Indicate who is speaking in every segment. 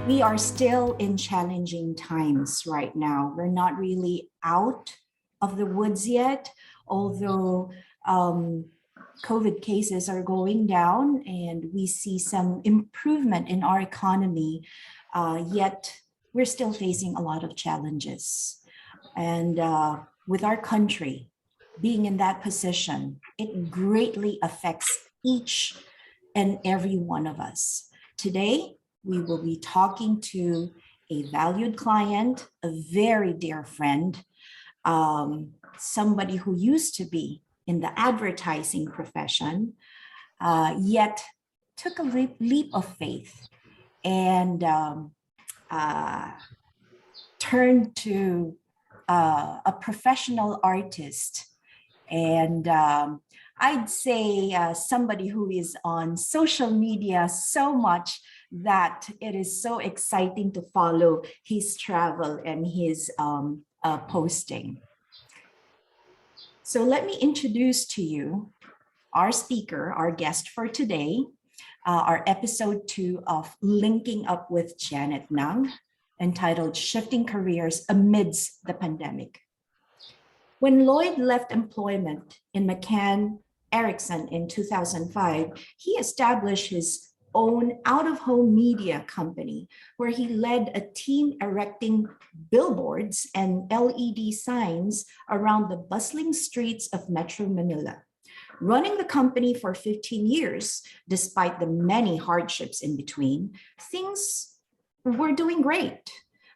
Speaker 1: We are still in challenging times right now. We're not really out of the woods yet, although COVID cases are going down and we see some improvement in our economy, yet we're still facing a lot of challenges. And with our country being in that position, it greatly affects each and every one of us. Today, we will be talking to a valued client, a very dear friend, somebody who used to be in the advertising profession, yet took a leap of faith and turned to a professional artist. And I'd say somebody who is on social media so much that it is so exciting to follow his travel and his posting. So let me introduce to you our speaker, our guest for today, our episode 2 of Linking Up with Janet Nang, entitled Shifting Careers Amidst the Pandemic. When Lloyd left employment in McCann-Erickson in 2005, he established his own out-of-home media company where he led a team erecting billboards and LED signs around the bustling streets of Metro Manila. Running the company for 15 years, despite the many hardships in between, things were doing great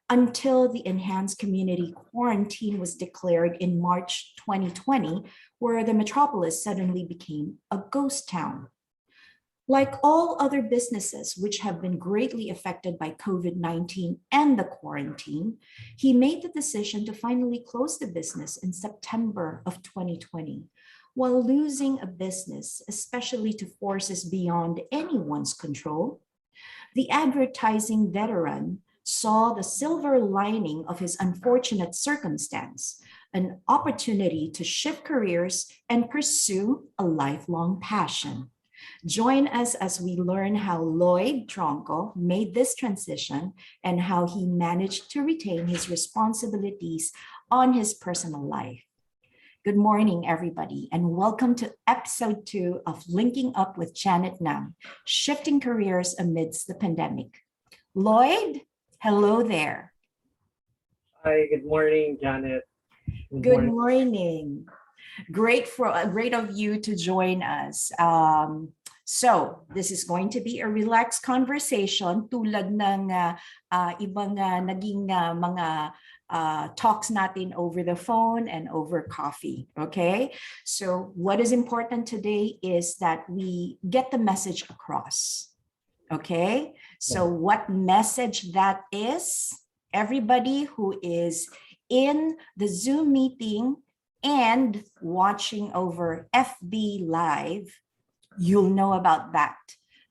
Speaker 1: until the enhanced community quarantine was declared in March 2020, where the metropolis suddenly became a ghost town. Like all other businesses which have been greatly affected by COVID-19 and the quarantine, he made the decision to finally close the business in September of 2020. While losing a business, especially to forces beyond anyone's control, the advertising veteran saw the silver lining of his unfortunate circumstance, an opportunity to shift careers and pursue a lifelong passion. Join us as we learn how Lloyd Tronco made this transition and how he managed to retain his responsibilities on his personal life. Good morning, everybody, and welcome to episode 2 of Linking Up with Janet Nang, Shifting Careers Amidst the Pandemic. Lloyd, hello there.
Speaker 2: Hi, good morning, Janet.
Speaker 1: Good morning. Great of you to join us. So this is going to be a relaxed conversation tulad ng ibang naging mga talks natin over the phone and over coffee, okay? So what is important today is that we get the message across, okay? So what message that is, everybody who is in the Zoom meeting and watching over FB Live, you'll know about that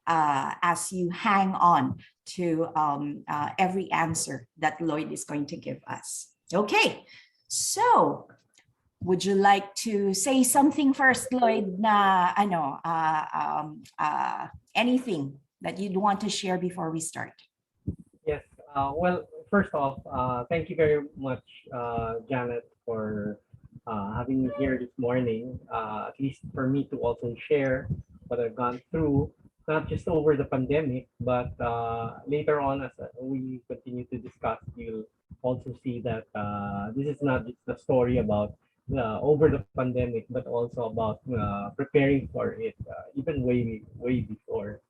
Speaker 1: as you hang on to every answer that Lloyd is going to give us. Okay, so would you like to say something first, Lloyd, na anything that you'd want to share before we start?
Speaker 2: Yes, well, first off, thank you very much, Janet, for having me here this morning, at least for me to also share what I've gone through, not just over the pandemic, but later on as we continue to discuss, you'll also see that this is not just a story about over the pandemic, but also about preparing for it, even way before.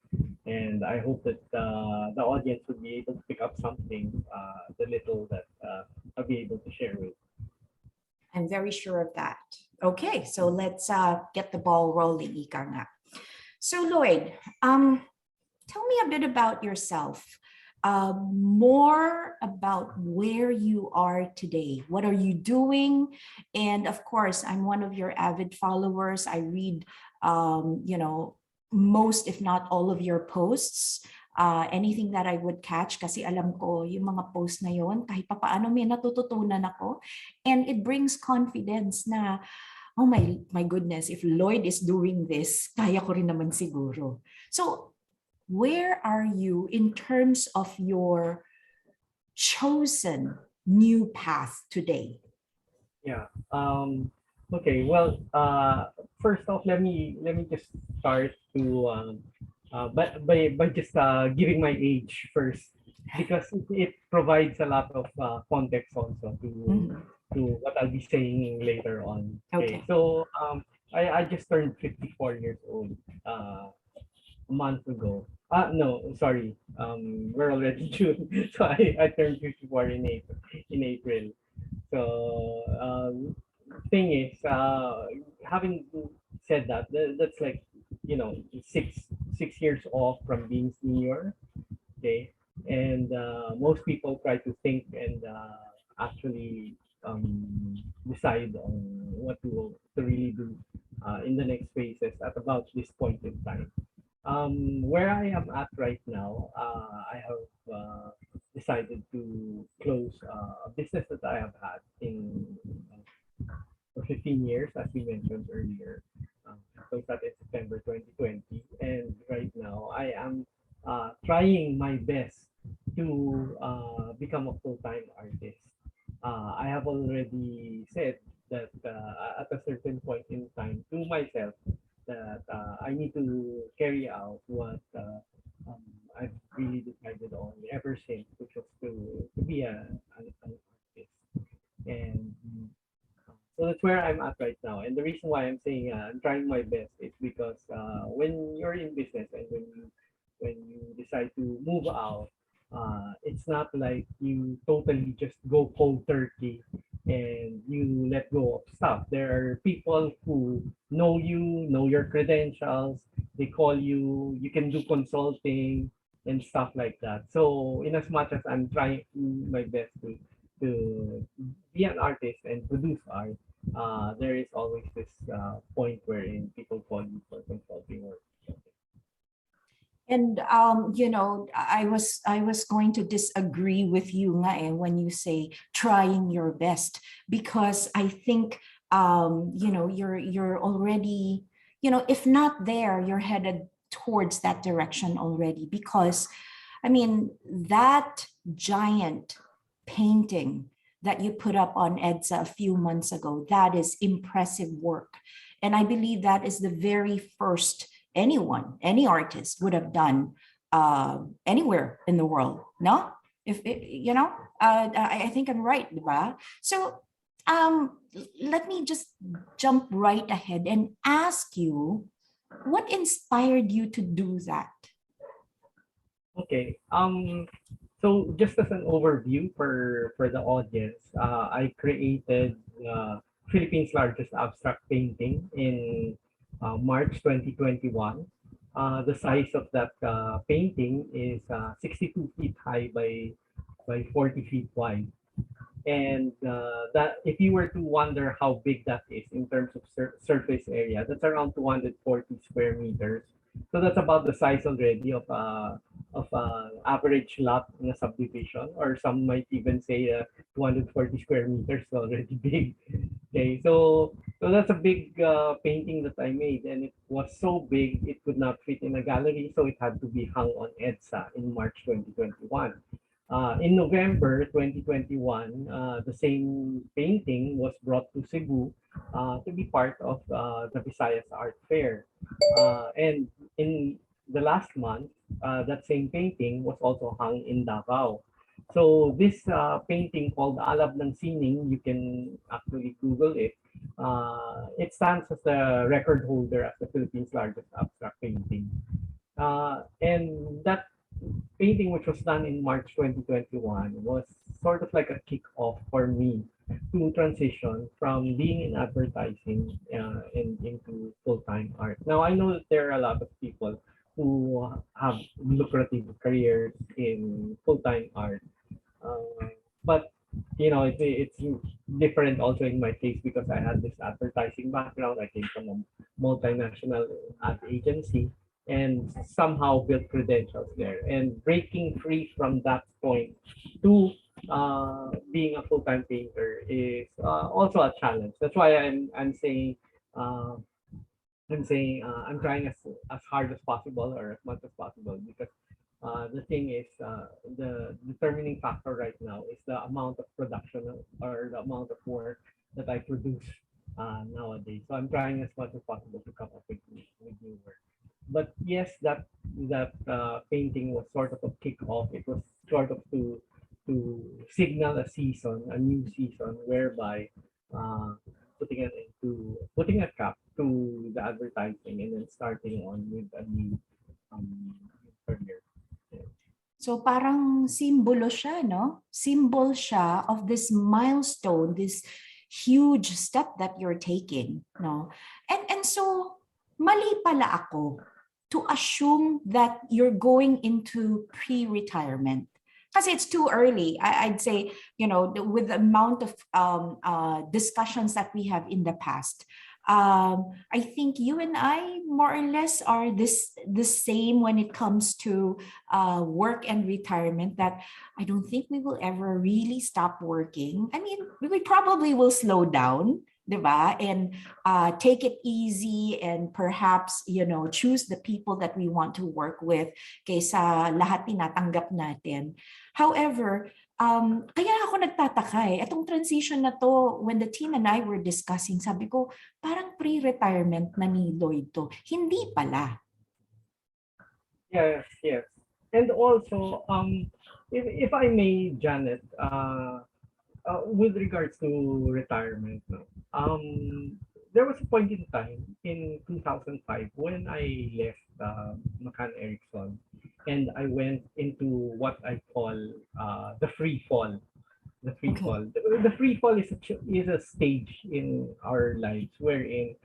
Speaker 2: And I hope that the audience would be able to pick up something, the little that I'll be able to share with.
Speaker 1: I'm very sure of that. Okay, so let's get the ball rolling, ika nga. So Lloyd, tell me a bit about yourself, more about where you are today. What are you doing? And of course, I'm one of your avid followers. I read, most, if not all of your posts. Anything that I would catch, kasi alam ko yung mga post na yon, kahit papaano may natututunan ako. And it brings confidence na, oh my goodness, if Lloyd is doing this, kaya ko rin naman siguro. So where are you in terms of your chosen new path today?
Speaker 2: Yeah. Okay. Well, first off, let me just start to by just giving my age first, because it provides a lot of context also
Speaker 1: Mhm.
Speaker 2: to what I'll be saying later on. Okay.
Speaker 1: Okay.
Speaker 2: So I just turned 54 years old a month ago. No, sorry. We're already June, so I turned 54 in April. So thing is, having said that, that's like, you know, six years off from being senior. Okay, and most people try to think and actually decide on what to really do in the next phases at about this point in time. Where I am at right now, I have decided to close a business that I have had in for 15 years, as we mentioned earlier. So that is September 2020, and right now I am trying my best to become a full-time artist. I have already said that at a certain point in time to myself that I need to carry out what um, I've really decided on ever since, which was to be an artist. And so that's where I'm at right now. And the reason why I'm saying I'm trying my best is because when you're in business and when you decide to move out, it's not like you totally just go cold turkey and you let go of stuff. There are people who know your credentials. They call you. You can do consulting and stuff like that. So in as much as I'm trying my best to be an artist and produce art, there is always this point wherein people call you for consulting work.
Speaker 1: And I was going to disagree with you nga when you say trying your best, because I think you're already, if not there, you're headed towards that direction already. Because I mean, that giant painting that you put up on EDSA a few months ago, that is impressive work. And I believe that is the very first any artist would have done anywhere in the world. No? If it, I think I'm right, diba? So let me just jump right ahead and ask you, what inspired you to do that?
Speaker 2: Okay. So just as an overview for the audience, I created Philippines' largest abstract painting in March 2021. The size of that painting is 62 feet high by 40 feet wide. And that, if you were to wonder how big that is in terms of surface area, that's around 240 square meters. So that's about the size already of average lot in a subdivision, or some might even say 240 square meters is already big. Okay, so that's a big painting that I made, and it was so big it could not fit in a gallery, so it had to be hung on EDSA in March 2021. In November 2021, the same painting was brought to Cebu to be part of the Visayas Art Fair. And in the last month, that same painting was also hung in Davao. So this painting called Alab ng Sining, you can actually Google it. It stands as the record holder as the Philippines' largest abstract painting. And that painting, which was done in March 2021, was sort of like a kick-off for me to transition from being in advertising and into full-time art. Now, I know that there are a lot of people who have lucrative careers in full-time art, but it's different also in my case because I had this advertising background. I came from a multinational ad agency and somehow built credentials there. And breaking free from that point to being a full-time painter is also a challenge. That's why I'm saying uh, I'm saying I'm trying as hard as possible or as much as possible because the thing is the determining factor right now is the amount of production or the amount of work that I produce nowadays. So I'm trying as much as possible to come up with new work. But yes, that painting was sort of a kick-off. It was sort of to signal a season, a new season, whereby uh, putting a cap to the advertising and then starting on with a new career. Yeah.
Speaker 1: So parang simbolo siya, no? Symbol siya of this milestone, this huge step that you're taking, no? And so mali pala ako to assume that you're going into pre-retirement. Kasi it's too early. I'd say, with the amount of discussions that we have in the past, I think you and I more or less are the same when it comes to work and retirement, that I don't think we will ever really stop working. I mean, we probably will slow down, 'di ba? And take it easy, and perhaps, choose the people that we want to work with kaysa lahat tinatanggap natin. However, kaya ako nagtataka itong transition na to, when the team and I were discussing, sabi ko, parang pre-retirement na ni Lloyd to. Hindi pala.
Speaker 2: Yes, yes. And also, if I may, Janet, with regards to retirement, no, there was a point in time in 2005 when I left McCann-Erickson and I went into what I call the free fall. The free
Speaker 1: Okay.
Speaker 2: fall. The free fall is a stage in our lives wherein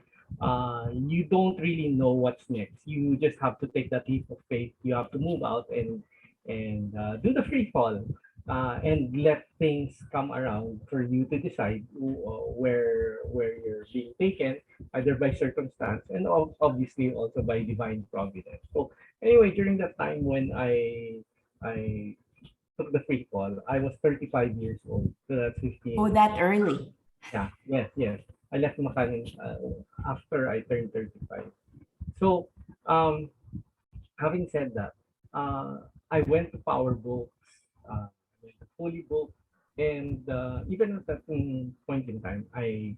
Speaker 2: you don't really know what's next. You just have to take that leap of faith. You have to move out and do the free fall and let things come around for you to decide where you're being taken, either by circumstance and obviously also by divine providence. So anyway, during that time when I took the free fall, I was 35 years old. So that's 15.
Speaker 1: Oh, that early.
Speaker 2: Yeah, yes, yes. I left Makanin after I turned 35. So, um, having said that, I went to Power Books, I went to Fully Book, and even at that point in time, I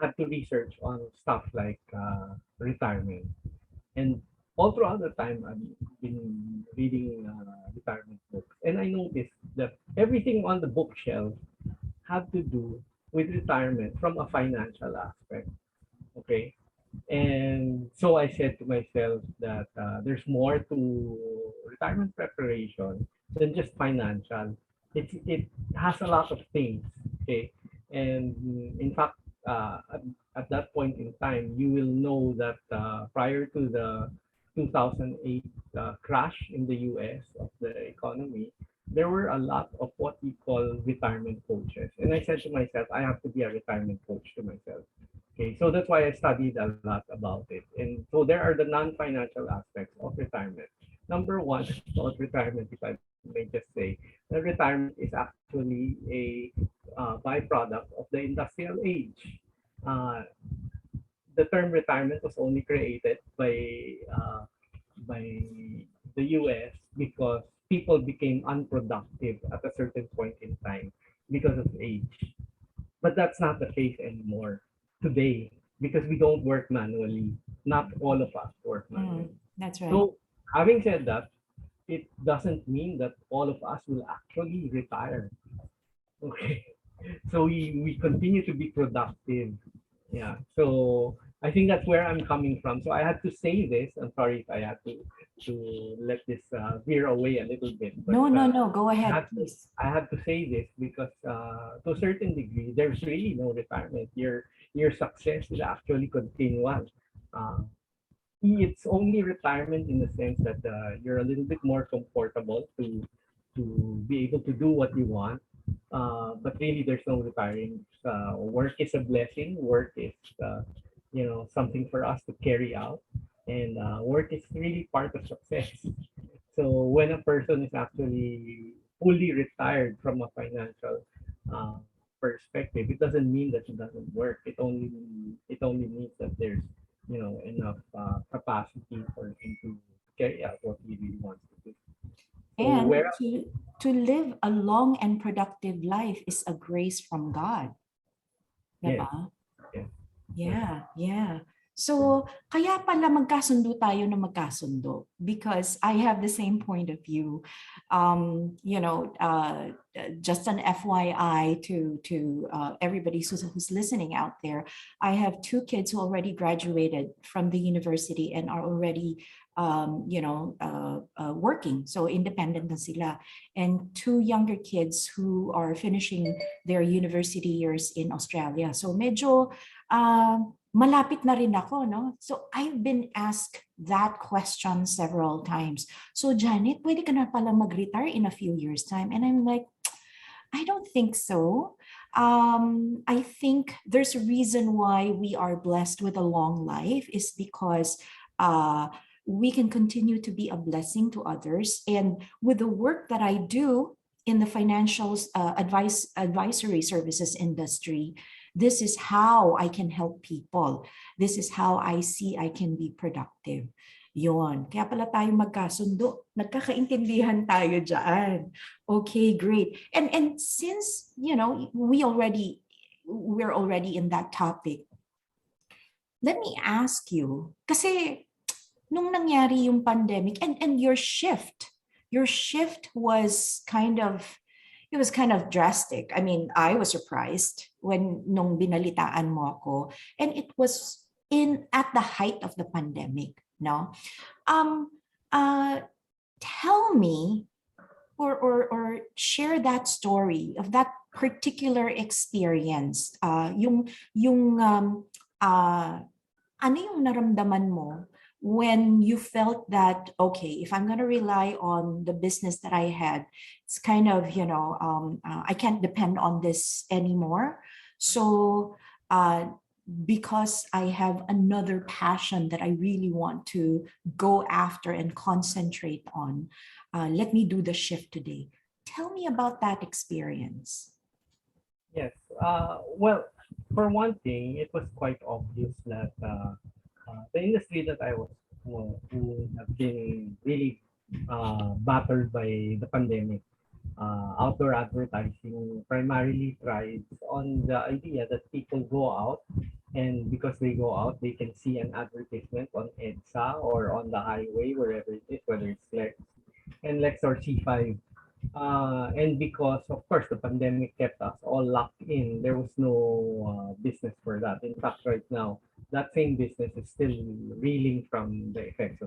Speaker 2: had to research on stuff like retirement. And all throughout the time, I've been reading retirement books, and I noticed that everything on the bookshelf had to do with retirement from a financial aspect. Okay. And so I said to myself that there's more to retirement preparation than just financial. It has a lot of things. Okay. And in fact, at that point in time, you will know that prior to the 2008 crash in the US of the economy, there were a lot of what we call retirement coaches. And I said to myself, I have to be a retirement coach to myself. Okay, so that's why I studied a lot about it. And so there are the non-financial aspects of retirement. Number one, about retirement, if I may just say, that retirement is actually a byproduct of the industrial age. Uh, the term retirement was only created by the US because people became unproductive at a certain point in time because of age. But that's not the case anymore today because we don't work manually. Not all of us work manually.
Speaker 1: That's right.
Speaker 2: So, having said that, it doesn't mean that all of us will actually retire. Okay. So we continue to be productive. Yeah. So I think that's where I'm coming from. So I had to say this. I'm sorry if I had to let this veer away a little bit, but
Speaker 1: No. Go
Speaker 2: I
Speaker 1: ahead,
Speaker 2: had to
Speaker 1: please.
Speaker 2: I had to say this because to a certain degree, there's really no retirement. Your success is actually continual. Uh, it's only retirement in the sense that you're a little bit more comfortable to be able to do what you want. But really, there's no retiring. Work is a blessing. Work is something for us to carry out, and work is really part of success. So when a person is actually fully retired from a financial uh, perspective, it doesn't mean that it doesn't work. It only means that enough capacity for him to carry out what he really wants to do. So
Speaker 1: And
Speaker 2: where
Speaker 1: to live a long and productive life is a grace from God.
Speaker 2: yes,
Speaker 1: Diba?
Speaker 2: yes, yes,
Speaker 1: Yeah. So, kaya pala magkasundo tayo na magkasundo because I have the same point of view. Just an FYI to everybody who's listening out there, I have two kids who already graduated from the university and are already working. So independent na sila. And two younger kids who are finishing their university years in Australia. So medyo malapit na rin ako, no? So I've been asked that question several times. So Janet, pwede ka na pala mag-retire in a few years' time. And I'm like, I don't think so. I think there's a reason why we are blessed with a long life is because we can continue to be a blessing to others. And with the work that I do in the financial advisory services industry, this is how I can help people. This is how I see I can be productive. Yon. Kaya pala tayo magkasundo. Nagkakaintindihan tayo dyan. Okay, great. And since, we're already in that topic, let me ask you, kasi nung nangyari yung pandemic and your shift was kind of drastic. I mean, I was surprised when nung binalitaan mo ako, and it was in at the height of the pandemic, no? Um Tell me or share that story of that particular experience. Ano yung naramdaman mo when you felt that, okay, if I'm going to rely on the business that I had, it's kind of, I can't depend on this anymore. So because I have another passion that I really want to go after and concentrate on, let me do the shift today. Tell me about that experience.
Speaker 2: yes. Well, for one thing, it was quite obvious that the industry that I was who have been really battered by the pandemic, outdoor advertising primarily thrives on the idea that people go out, and because they go out, they can see an advertisement on EDSA or on the highway, wherever it is, whether it's Lex or C5. And because, of course, the pandemic kept us all locked in, there was no business for that. In fact, right now, that same business is still reeling from the effects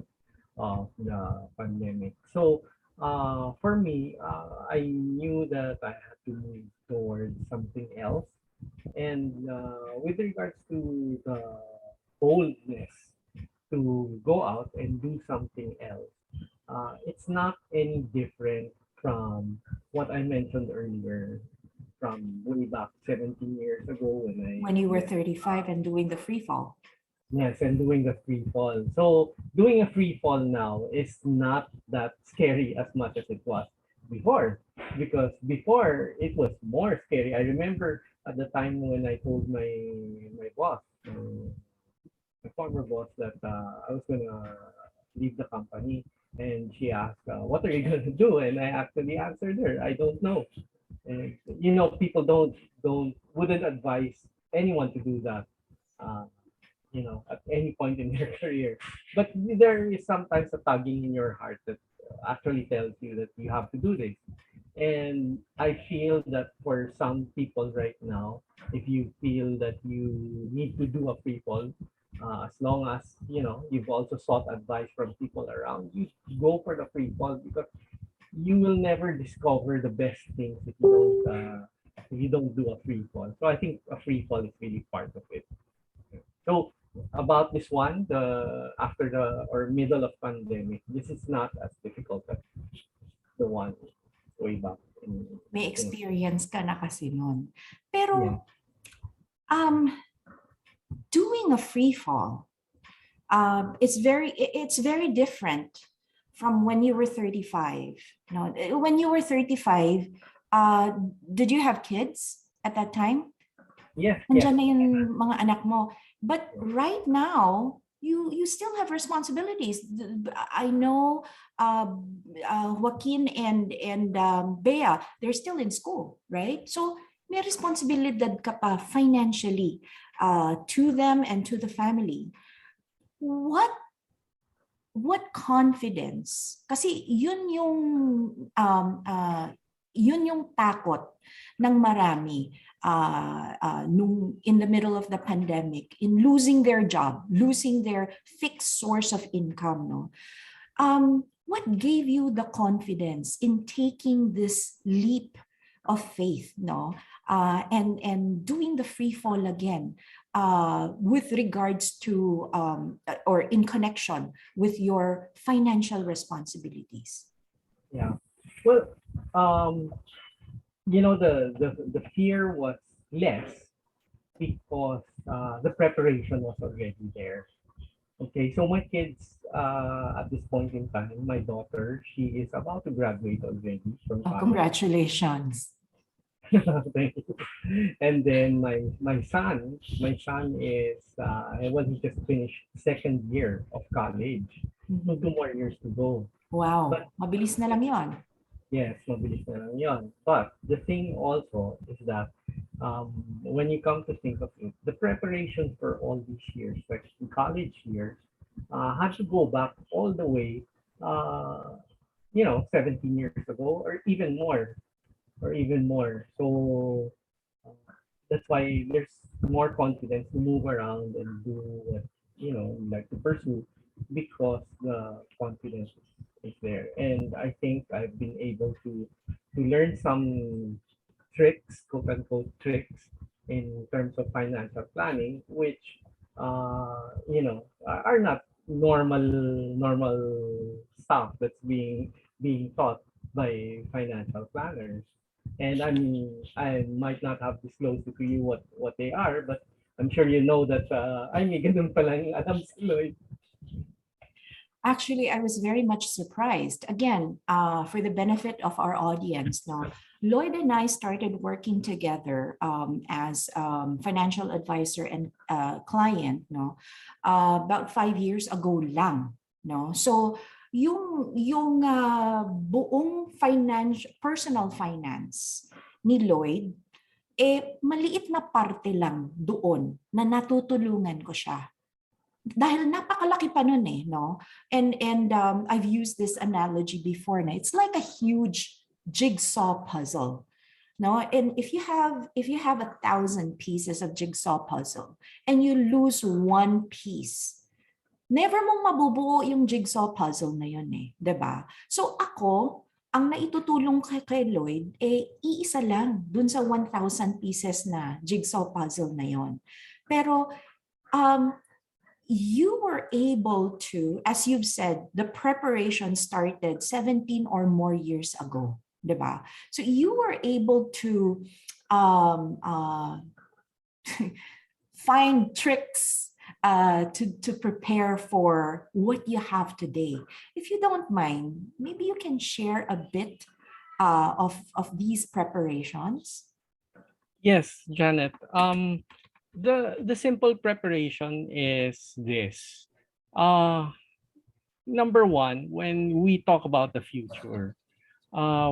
Speaker 2: of the pandemic. So, for me, I knew that I had to move towards something else. And with regards to the boldness to go out and do something else, it's not any different from what I mentioned earlier from way back 17 years ago
Speaker 1: When you were 35 and doing the free fall.
Speaker 2: yes, and doing the free fall. So doing a free fall now is not that scary as much as it was before, because before it was more scary. I remember at the time when I told my boss, my former boss, that I was gonna leave the company, and she asked, "What are you gonna do?" And I actually answered her, "I don't know." And people don't wouldn't advise anyone to do that. Uh, at any point in their career. But there is sometimes a tugging in your heart that actually tells you that you have to do this. And I feel that for some people right now, if you feel that you need to do a free fall, as long as you've also sought advice from people around you, go for the free fall, because you will never discover the best things if you don't do a free fall. So I think a free fall is really part of it. So about this one, the after the or middle of pandemic, this is not as difficult as the one way back
Speaker 1: May experience ka na kasi nun.
Speaker 2: yeah.
Speaker 1: Pero, doing a free fall, it's very different from when you were 35. No, when you were 35, did you have kids at that time?
Speaker 2: Yes,
Speaker 1: Nandiyan na yung mga anak mo. But right now, you still have responsibilities. I know Joaquin and Bea, they're still in school, right? So may responsibilidad ka pa financially to them and to the family. What confidence? Kasi yun yung takot ng marami nung in the middle of the pandemic, in losing their job, losing their fixed source of income, no? What gave you the confidence in taking this leap of faith, no? And doing the free fall again with regards to or in connection with your financial responsibilities?
Speaker 2: Yeah. Well, the fear was less because the preparation was already there. Okay, so my kids at this point in time, my daughter, she is about to graduate already from
Speaker 1: Oh,
Speaker 2: college.
Speaker 1: congratulations.
Speaker 2: Thank you. And then my son is well, he just finished second year of college. So 2 more years to go.
Speaker 1: Wow,
Speaker 2: But
Speaker 1: mabilis na lang yon.
Speaker 2: yes, mabilis na lang yun. But the thing also is that when you come to think of it, the preparation for all these years, like the college years, had to go back all the way, 17 years ago or even more. So that's why there's more confidence to move around and do what like to pursue because the confidence is there. And I think I've been able to learn some tricks, quote unquote tricks, in terms of financial planning, which are not normal stuff that's being taught by financial planners. And I might not have disclosed to you what they are, but I'm sure you know that ay may ganun palang alam si Lloyd.
Speaker 1: Actually, I was very much surprised. Again, for the benefit of our audience, no, Lloyd and I started working together as financial advisor and client, no, about 5 years ago lang, no. So yung buong personal finance ni Lloyd, maliit na parte lang doon na natutulungan ko siya. Dahil napakalaki pa nun no? And I've used this analogy before na it's like a huge jigsaw puzzle. No? And if you have 1,000 pieces of jigsaw puzzle and you lose one piece, never mong mabubuo yung jigsaw puzzle na yun 'di ba? So ako, ang naitutulong kay Lloyd iisa lang dun sa 1,000 pieces na jigsaw puzzle na yon. Pero you were able to, as you've said, the preparation started 17 or more years ago, diba? So you were able to find tricks to prepare for what you have today. If you don't mind, maybe you can share a bit of these preparations.
Speaker 2: Yes, Janet. The simple preparation is this. Number one, when we talk about the future,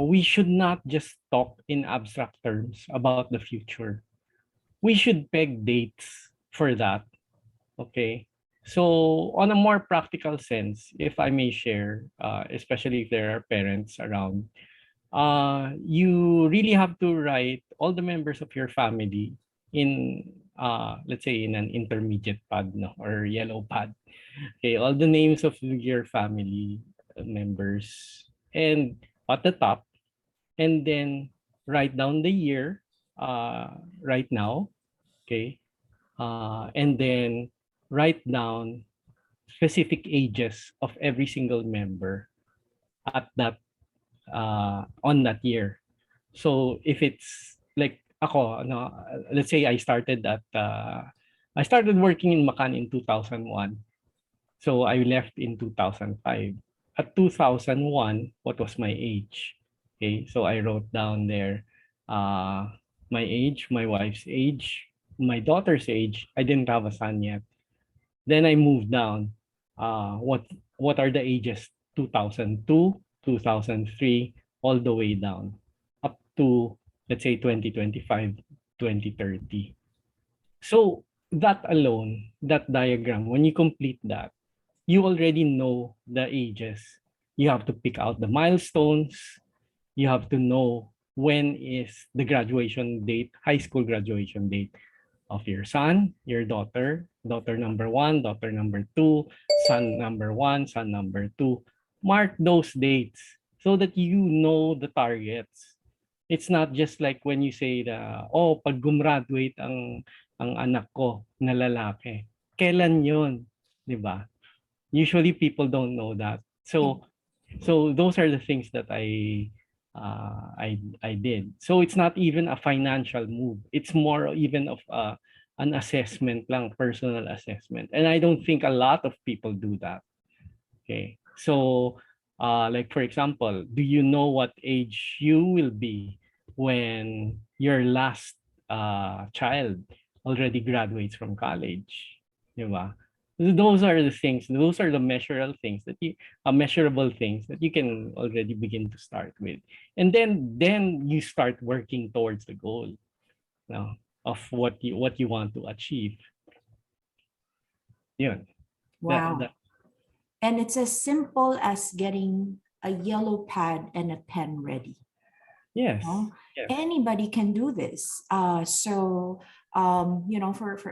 Speaker 2: we should not just talk in abstract terms about the future. We should peg dates for that. Okay. So on a more practical sense, if I may share, especially if there are parents around, you really have to write all the members of your family in let's say in an intermediate pad, no, or yellow pad. Okay, all the names of your family members and at the top, and then write down the year right now. Okay, and then write down specific ages of every single member at that on that year. So if it's like ako, no, let's say I started working in McCann in 2001. So I left in 2005. At 2001, what was my age? Okay, so I wrote down there my age, my wife's age, my daughter's age. I didn't have a son yet. Then I moved down. What are the ages? 2002, 2003, all the way down up to, let's say, 2025, 2030. So that alone, that diagram, when you complete that, you already know the ages. You have to pick out the milestones. You have to know when is the graduation date, high school graduation date of your son, your daughter, daughter number one, daughter number two, son number one, son number two. Mark those dates so that you know the targets. It's not just like when you say na, oh, pag gumraduate ang anak ko na lalaki. Kailan yun? Di ba? Usually people don't know that. So those are the things that I did. So it's not even a financial move. It's more even of an assessment lang, personal assessment. And I don't think a lot of people do that. Okay. So like for example, do you know what age you will be when your last child already graduates from college? Di ba? Those are the things, those are the measurable things that you can already begin to start with. And then you start working towards the goal, you know, of what you want to achieve. Yun.
Speaker 1: Wow.
Speaker 2: That
Speaker 1: And it's as simple as getting a yellow pad and a pen ready.
Speaker 2: yes.
Speaker 1: No?
Speaker 2: Yes.
Speaker 1: Anybody can do this. For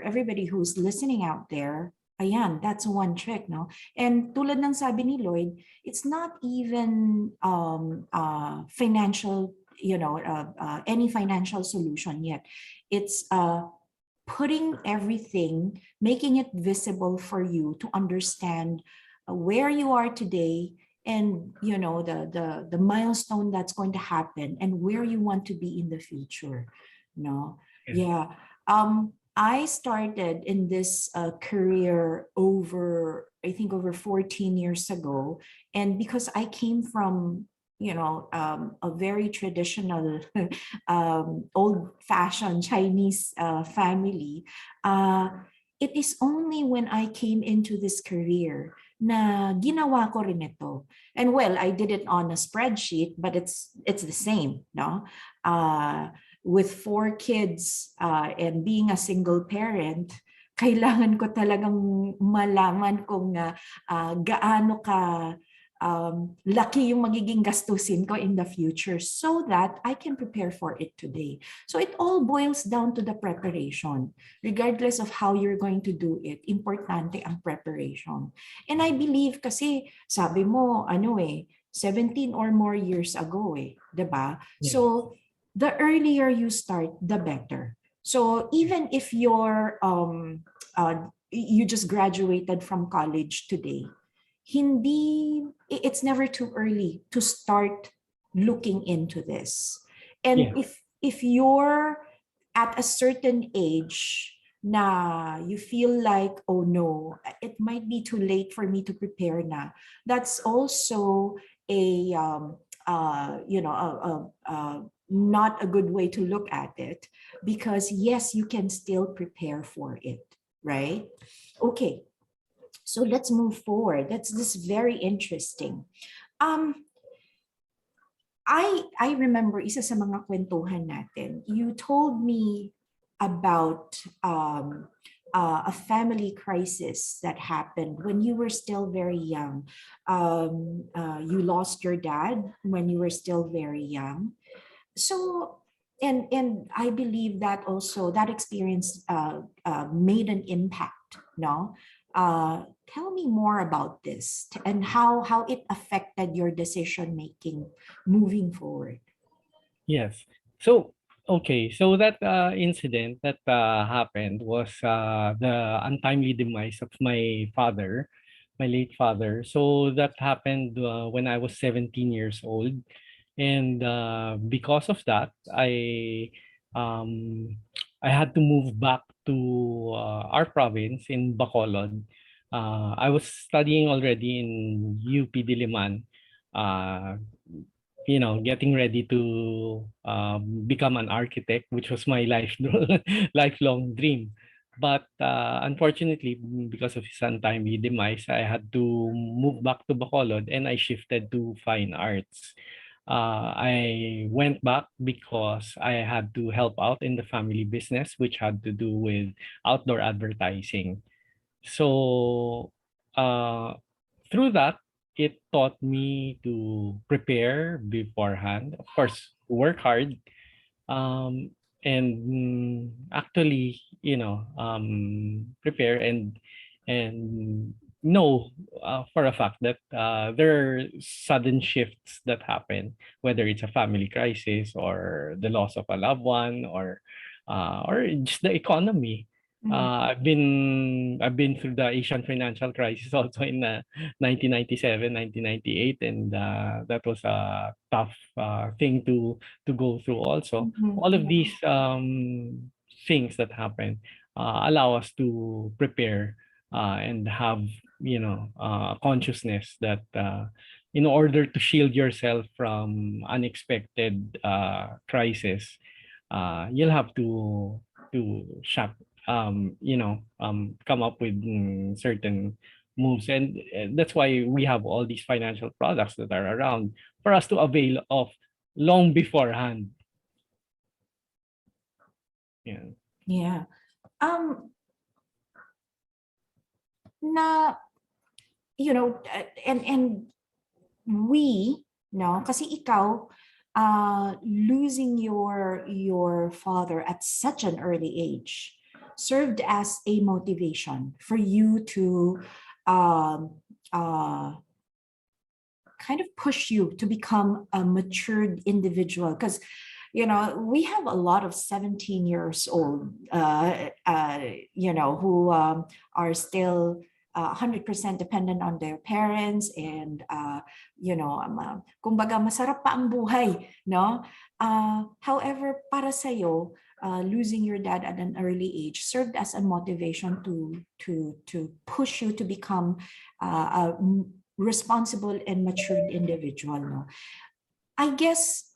Speaker 1: everybody who's listening out there, ayan, that's one trick, no? And tulad ng sabi ni Lloyd, it's not even financial, any financial solution yet. It's putting everything, making it visible for you to understand where you are today, and the milestone that's going to happen, and where you want to be in the future. No.
Speaker 2: Yeah.
Speaker 1: I started in this career over 14 years ago, and because I came from a very traditional old-fashioned Chinese family. It is only when I came into this career na ginawa ko rin ito. And well, I did it on a spreadsheet, but it's the same, no? With 4 kids and being a single parent, kailangan ko talagang malaman kung gaano ka laki yung magiging gastusin ko in the future, so that I can prepare for it today. So it all boils down to the preparation. Regardless of how you're going to do it, importante ang preparation. And I believe kasi, sabi mo, 17 or more years ago, 'di ba?
Speaker 2: Yeah.
Speaker 1: So the earlier you start, the better. So even if you just graduated from college today, it's never too early to start looking into this. And
Speaker 2: Yeah.
Speaker 1: if you're at a certain age na you feel like, oh no, it might be too late for me to prepare na, that's also a not a good way to look at it, because yes, you can still prepare for it, right? Okay, so let's move forward. That's this very interesting. I remember isa sa mga kwentuhan natin, you told me about a family crisis that happened when you were still very young. You lost your dad when you were still very young. So, and I believe that also that experience made an impact, no? Tell me more about this and how it affected your decision making moving forward.
Speaker 2: Yes. So, okay. So that incident that happened was the untimely demise of my father, my late father. So that happened when I was 17 years old. And because of that, um, I had to move back to our province in Bacolod. I was studying already in UP Diliman. Uh, getting ready to become an architect, which was my lifelong dream. But unfortunately, because of his untimely demise, I had to move back to Bacolod and I shifted to fine arts. I went back because I had to help out in the family business, which had to do with outdoor advertising. So through that, it taught me to prepare beforehand. Of course, work hard, um, and actually, prepare and know for a fact that there are sudden shifts that happen, whether it's a family crisis or the loss of a loved one or just the economy. I've been through the Asian financial crisis also in 1997, 1998, and that was a tough thing to go through also. All of these things that happen allow us to prepare and have consciousness that in order to shield yourself from unexpected crisis, you'll have to shop come up with certain moves, and that's why we have all these financial products that are around for us to avail of long beforehand. Yeah.
Speaker 1: Yeah. Um, na, and we, no, kasi ikaw, losing your father at such an early age served as a motivation for you to um, uh, kind of push you to become a matured individual, because we have a lot of 17 years old who are still 100% dependent on their parents, and kumbaga masarap pa ang buhay, no? However, para sa'yo, losing your dad at an early age served as a motivation to push you to become a responsible and matured individual, no? I guess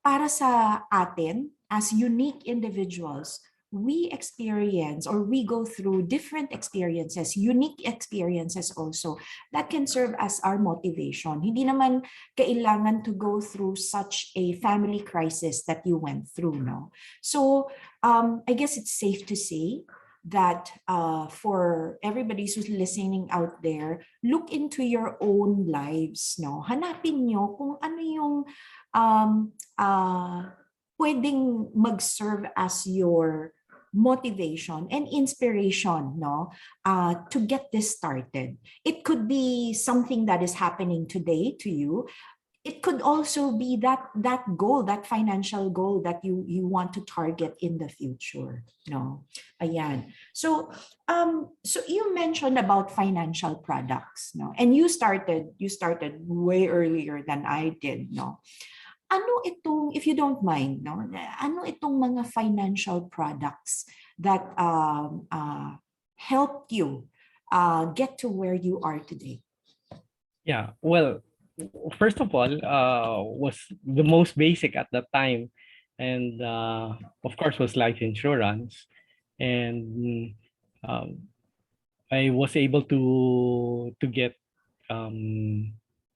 Speaker 1: para sa atin as unique individuals, we experience or we go through different experiences, unique experiences also that can serve as our motivation. Hindi naman kailangan to go through such a family crisis that you went through, no? So I guess it's safe to say that for everybody who's listening out there, look into your own lives, no? Hanapin nyo kung ano yung pwedeng mag-serve as your motivation and inspiration, no, to get this started. It could be something that is happening today to you. It could also be that goal, that financial goal that you want to target in the future, no? Ayan. So you mentioned about financial products, no? And you started way earlier than I did, no? Ano itong, if you don't mind, no? Ano itong mga financial products that helped you get to where you are today?
Speaker 2: Yeah, well, first of all, was the most basic at that time, and of course was life insurance, and I was able to get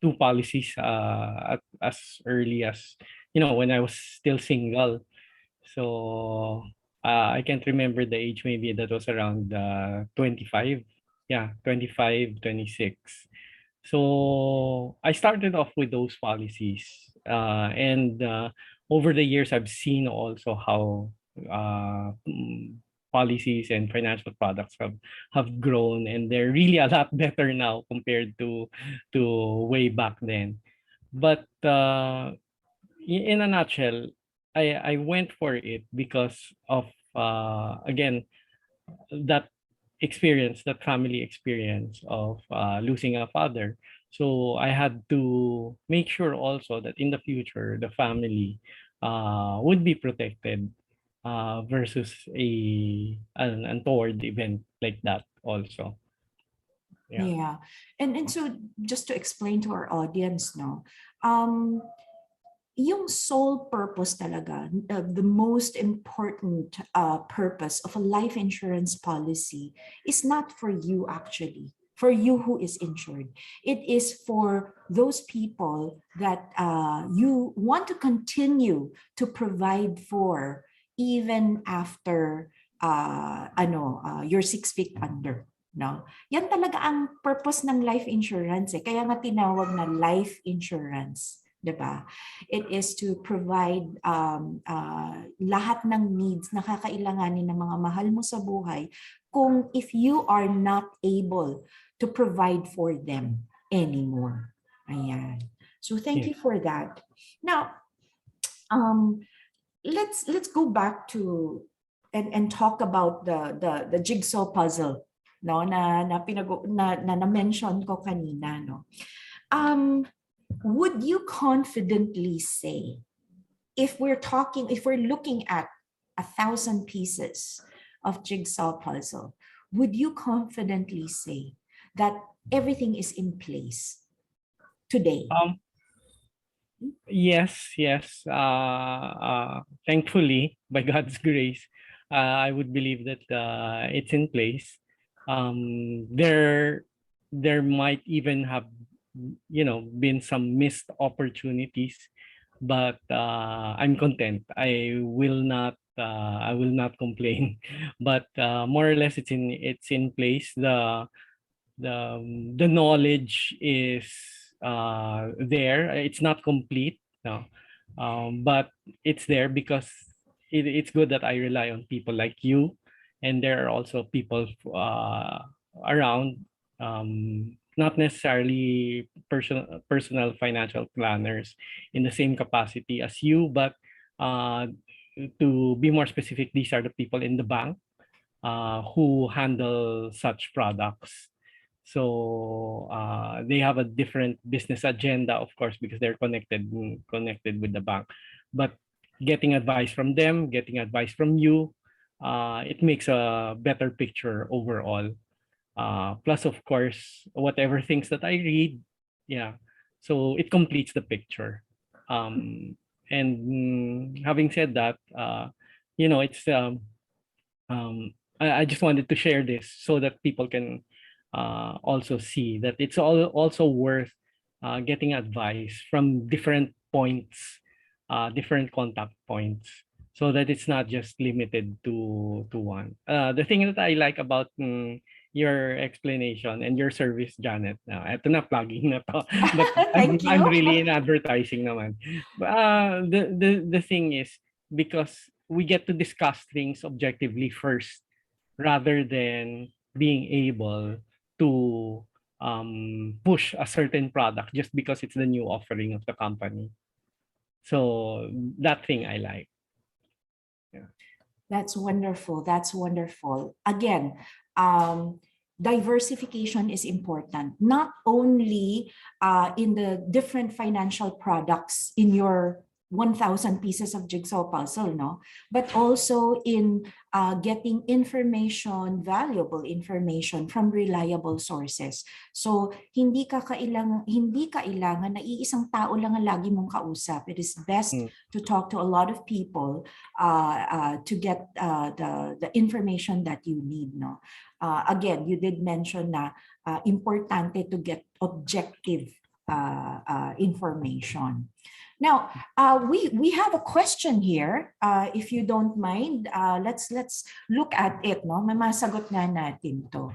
Speaker 2: two policies as early as when I was still single. So I can't remember the age. Maybe that was around 25. Yeah, 25, 26. So I started off with those policies, and over the years, I've seen also how policies and financial products have grown, and they're really a lot better now compared to way back then. But in a nutshell, I went for it because of again that experience, that family experience of losing a father. So I had to make sure also that in the future the family would be protected versus an untoward event like that also.
Speaker 1: Yeah. And so just to explain to our audience, no, um yung sole purpose talaga, the most important purpose of a life insurance policy is not for you actually, for you who is insured. It is for those people that you want to continue to provide for even after you're 6 feet under. No? Yan talaga ang purpose ng life insurance. Kaya nga tinawag na life insurance. 'Di ba? It is to provide lahat ng needs na kakailanganin ng mga mahal mo sa buhay kung if you are not able to provide for them anymore. Ayan. So thank you for that. Now, let's go back to and talk about the jigsaw puzzle, no, na mention ko kanina, no. Would you confidently say, if we're looking at 1,000 pieces of jigsaw puzzle, would you confidently say that everything is in place today?
Speaker 2: Yes. Thankfully, by God's grace, I would believe that it's in place. There might even have, been some missed opportunities, but I'm content. I will not complain. But more or less, it's in place. The knowledge is there. It's not complete, no, but it's there because it's good that I rely on people like you, and there are also people around, not necessarily personal financial planners in the same capacity as you, but to be more specific, these are the people in the bank who handle such products. So they have a different business agenda, of course, because they're connected with the bank. But getting advice from them, getting advice from you, it makes a better picture overall. Plus, of course, whatever things that I read, yeah. So it completes the picture. And having said that, it's I just wanted to share this so that people can also see that it's also worth getting advice from different points, different contact points, so that it's not just limited to one. The thing that I like about your explanation and your service, Janet, eto na, plugging na to, but
Speaker 1: Thank you.
Speaker 2: I'm really in advertising naman. The thing is, because we get to discuss things objectively first, rather than being able to push a certain product just because it's the new offering of the company. So that thing I like. Yeah.
Speaker 1: That's wonderful. That's wonderful. Again, diversification is important, not only in the different financial products in your 1,000 pieces of jigsaw puzzle, no, but also in getting information, valuable information from reliable sources. So hindi kailangan na iisang tao lang ang lagi mong kausap. It is best to talk to a lot of people to get the information that you need, no. Again, you did mention na importante to get objective information. Now, we have a question here. If you don't mind, let's look at it. No, mamasagot na natin to.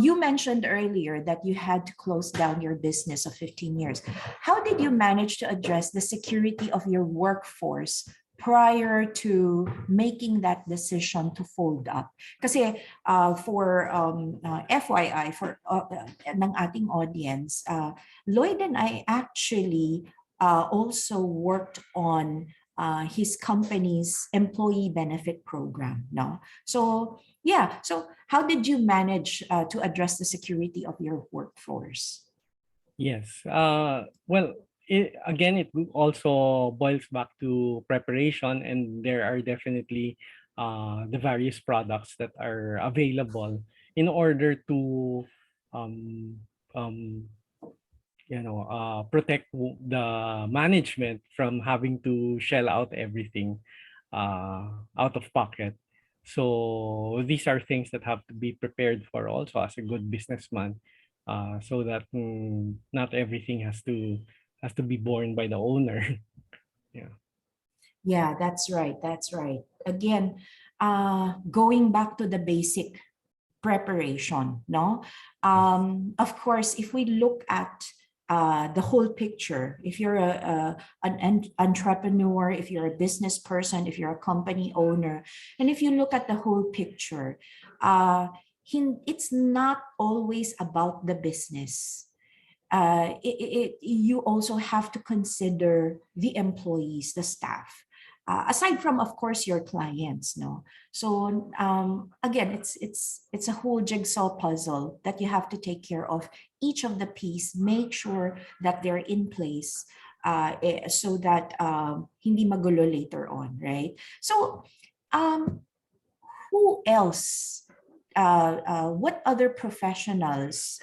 Speaker 1: You mentioned earlier that you had to close down your business of 15 years. How did you manage to address the security of your workforce prior to making that decision to fold up? Kasi for FYI, for ng ating audience, Lloyd and I actually also worked on his company's employee benefit program. No, so yeah. So how did you manage to address the security of your workforce?
Speaker 2: Yes. Well, again, it also boils back to preparation, and there are definitely the various products that are available in order to protect the management from having to shell out everything out of pocket. So these are things that have to be prepared for also as a good businessman, so that not everything has to be borne by the owner. Yeah.
Speaker 1: Yeah, that's right. That's right. Again, going back to the basic preparation, no? Of course, if we look at the whole picture, if you're an entrepreneur, if you're a business person, if you're a company owner, and if you look at the whole picture, it's not always about the business. You also have to consider the employees, the staff. Aside from, of course, your clients, no. So again, it's a whole jigsaw puzzle that you have to take care of each of the piece. Make sure that they're in place, so that hindi magulo later on, right? So who else? What other professionals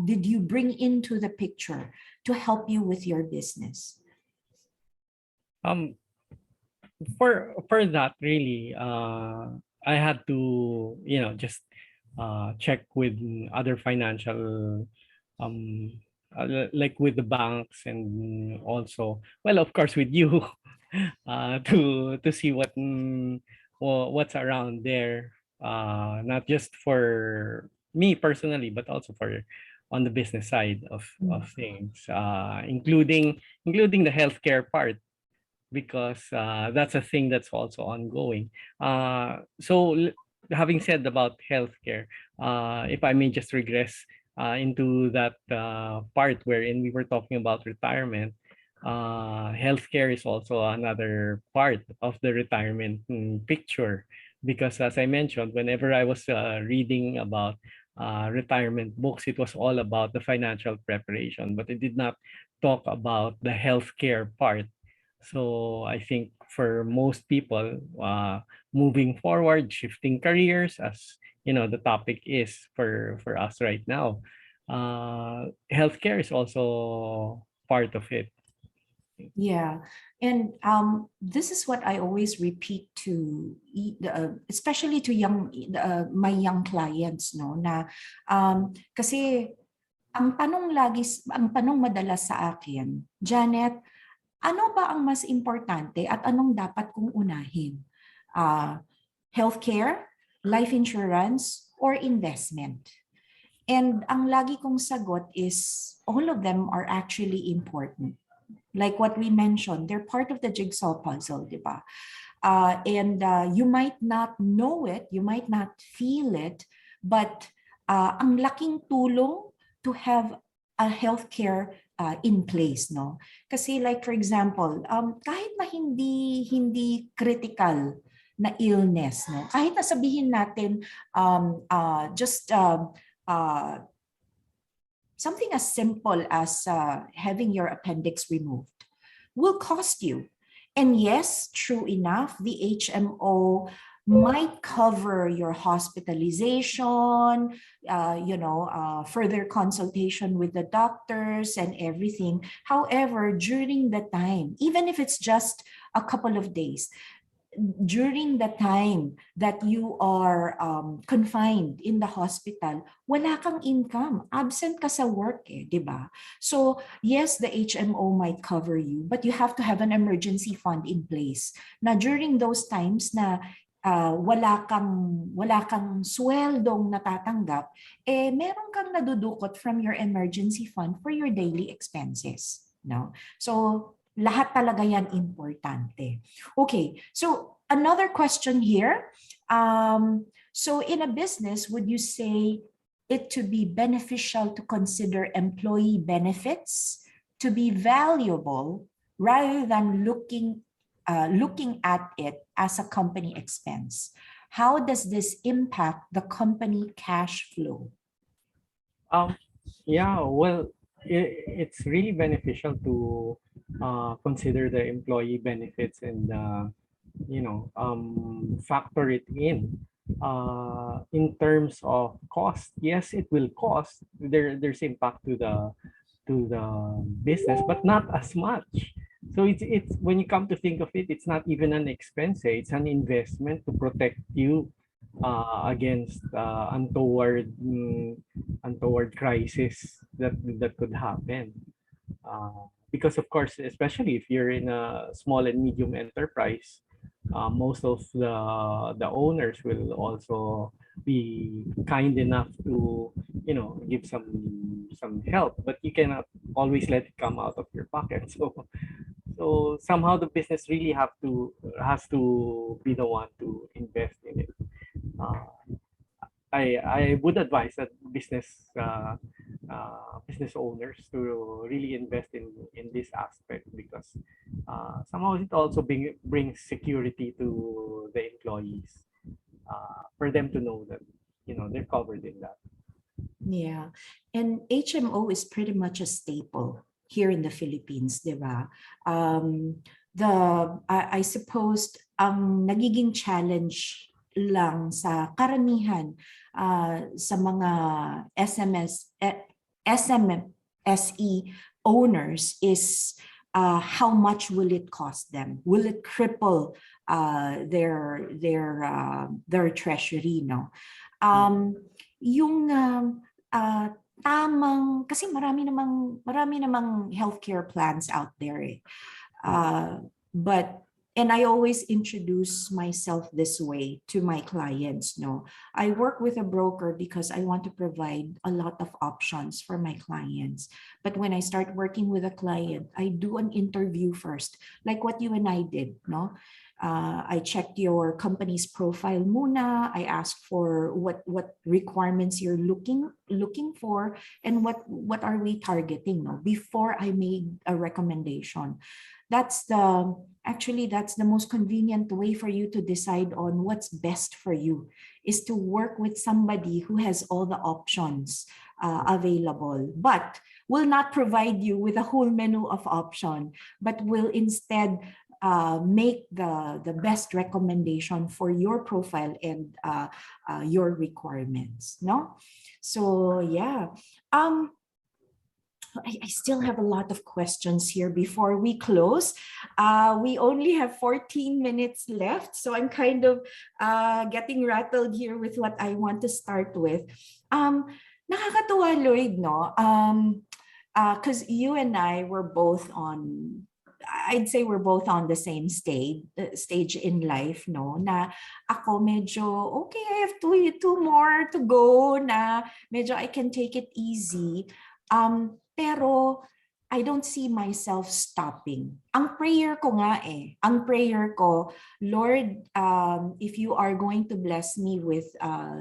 Speaker 1: did you bring into the picture to help you with your business?
Speaker 2: Um, for that really, I had to just check with other financial like with the banks, and also, well, of course, with you, to see what's around there, not just for me personally, but also for on the business side of things, including the healthcare part, because that's a thing that's also ongoing. Having said about healthcare, if I may just regress into that part wherein we were talking about retirement, healthcare is also another part of the retirement picture, because as I mentioned, whenever I was reading about retirement books, it was all about the financial preparation, but it did not talk about the healthcare part. So I think for most people, moving forward, shifting careers, as the topic is for us right now, healthcare is also part of it.
Speaker 1: Yeah. And this is what I always repeat to, especially to my young clients, no, na kasi ang tanong madalas sa akin, Janet, ano ba ang mas importante at anong dapat kong unahin? Healthcare, life insurance, or investment? And ang lagi kong sagot is all of them are actually important. Like what we mentioned, they're part of the jigsaw puzzle, di ba? And you might not know it, you might not feel it, but ang laking tulong to have a healthcare in place, no? Kasi like for example, kahit na hindi critical na illness, no? Kahit na sabihin natin just something as simple as having your appendix removed will cost you. And yes, true enough, the HMO might cover your hospitalization, further consultation with the doctors and everything. However, during the time, even if it's just a couple of days, during the time that you are confined in the hospital, wala kang income. Absent ka sa work, di ba? So, yes, the HMO might cover you, but you have to have an emergency fund in place. Na during those times na wala kang sweldong natatanggap, meron kang nadudukot from your emergency fund for your daily expenses. No? So, lahat talaga yan importante. Okay, so another question here. So in a business, would you say it to be beneficial to consider employee benefits to be valuable rather than looking at it as a company expense? How does this impact the company cash flow?
Speaker 2: Yeah, well, it's really beneficial to consider the employee benefits and factor it in terms of cost. Yes, it will cost. There's impact to to the business, but not as much. So it's when you come to think of it, it's not even an expense. It's an investment to protect you against untoward crisis that could happen. Because of course, especially if you're in a small and medium enterprise, most of the owners will also be kind enough to give some help, but you cannot always let it come out of your pocket. So somehow the business really has to be the one to invest in it. uh, I would advise that business owners to really invest in this aspect, because somehow it also brings security to the employees, for them to know that they're covered in that.
Speaker 1: Yeah. And HMO is pretty much a staple here in the Philippines, di ba? I suppose ang nagiging challenge lang sa karamihan sa mga SMSE owners is how much will it cost them? Will it cripple their treasury, no? Yung tamang, kasi marami namang healthcare plans out there eh. And I always introduce myself this way to my clients, no. I work with a broker because I want to provide a lot of options for my clients. But when I start working with a client, I do an interview first, like what you and I did, no. I checked your company's profile muna. I asked for what requirements you're looking for, and what are we targeting, no, before I made a recommendation. That's the most convenient way for you to decide on what's best for you, is to work with somebody who has all the options available, but will not provide you with a whole menu of option, but will instead make the best recommendation for your profile and your requirements, no? So yeah. I still have a lot of questions here before we close. We only have 14 minutes left, so I'm kind of getting rattled here with what I want to start with. Nakakatuwa, Lloyd, no? Because you and I were both on, I'd say we're both on the same stage in life, no? Na ako medyo, okay, I have two more to go, na medyo I can take it easy. Pero I don't see myself stopping. Ang prayer ko nga ang prayer ko, Lord, if you are going to bless me with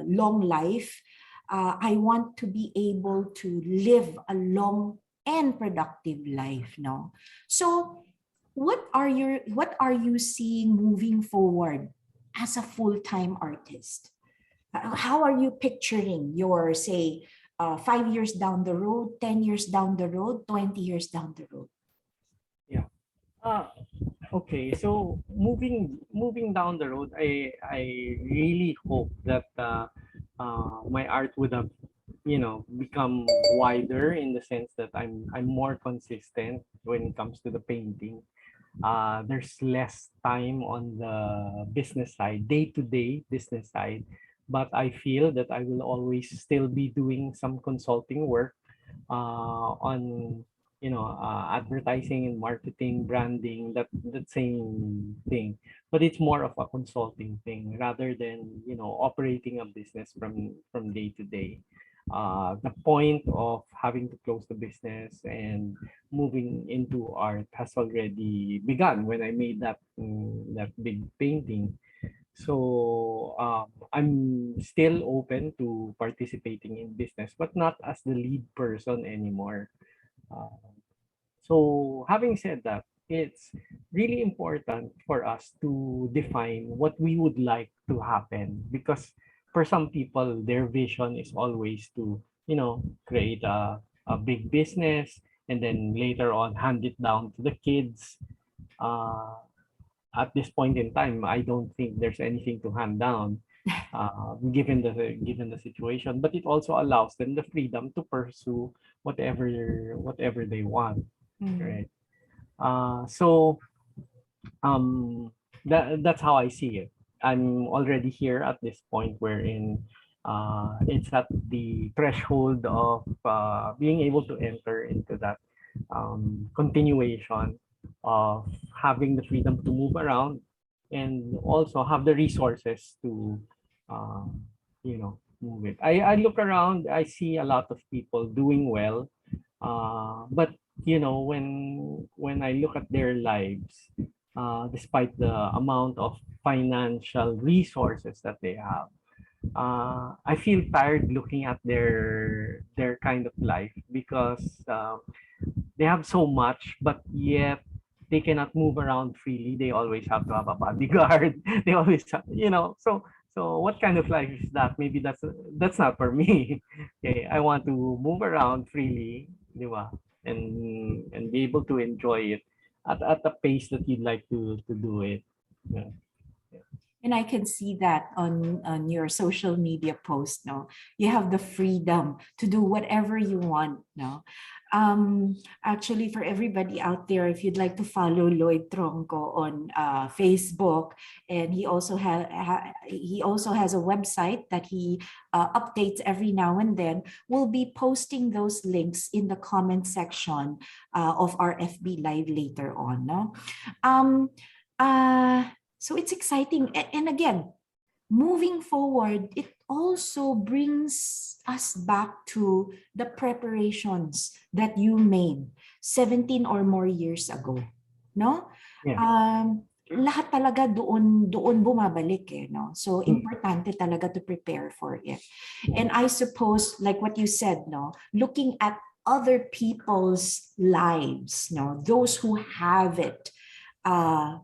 Speaker 1: long life, I want to be able to live a long and productive life, no? So what are you seeing moving forward as a full-time artist? How are you picturing your, say, 5 years down the road, 10 years down the road, 20 years down the road?
Speaker 2: Yeah. Okay. So moving down the road, I really hope that my art would have become wider, in the sense that I'm more consistent when it comes to the painting. There's less time on the business side, day-to-day business side, but I feel that I will always still be doing some consulting work on advertising and marketing, branding, that same thing. But it's more of a consulting thing rather than operating a business from day to day. The point of having to close the business and moving into art has already begun when I made that big painting. So I'm still open to participating in business, but not as the lead person anymore. Uh, so having said that, it's really important for us to define what we would like to happen, because for some people, their vision is always to, create a big business and then later on hand it down to the kids. Uh, at this point in time, I don't think there's anything to hand down. given the situation, but it also allows them the freedom to pursue whatever they want,
Speaker 1: Mm.
Speaker 2: right? So that's how I see it. I'm already here at this point wherein it's at the threshold of being able to enter into that continuation of having the freedom to move around and also have the resources to move it. I look around, I see a lot of people doing well, but when I look at their lives, despite the amount of financial resources that they have, I feel tired looking at their kind of life because they have so much, but yet they cannot move around freely. They always have to have a bodyguard. They always have, so what kind of life is that? Maybe that's not for me. Okay, I want to move around freely, di ba? And be able to enjoy it at the pace that you'd like to do it. Yeah.
Speaker 1: And I can see that on your social media post, no? You have the freedom to do whatever you want, no? Actually, for everybody out there, if you'd like to follow Lloyd Tronco on Facebook, and he also has a website that he updates every now and then. We'll be posting those links in the comment section of our FB Live later on, no? Um, so it's exciting. And again, moving forward, it also brings us back to the preparations that you made 17 or more years ago. No?
Speaker 2: Yeah.
Speaker 1: Lahat talaga doon bumabalik no. So
Speaker 2: Mm.
Speaker 1: importante talaga to prepare for it. And I suppose like what you said, no, looking at other people's lives, no, those who have it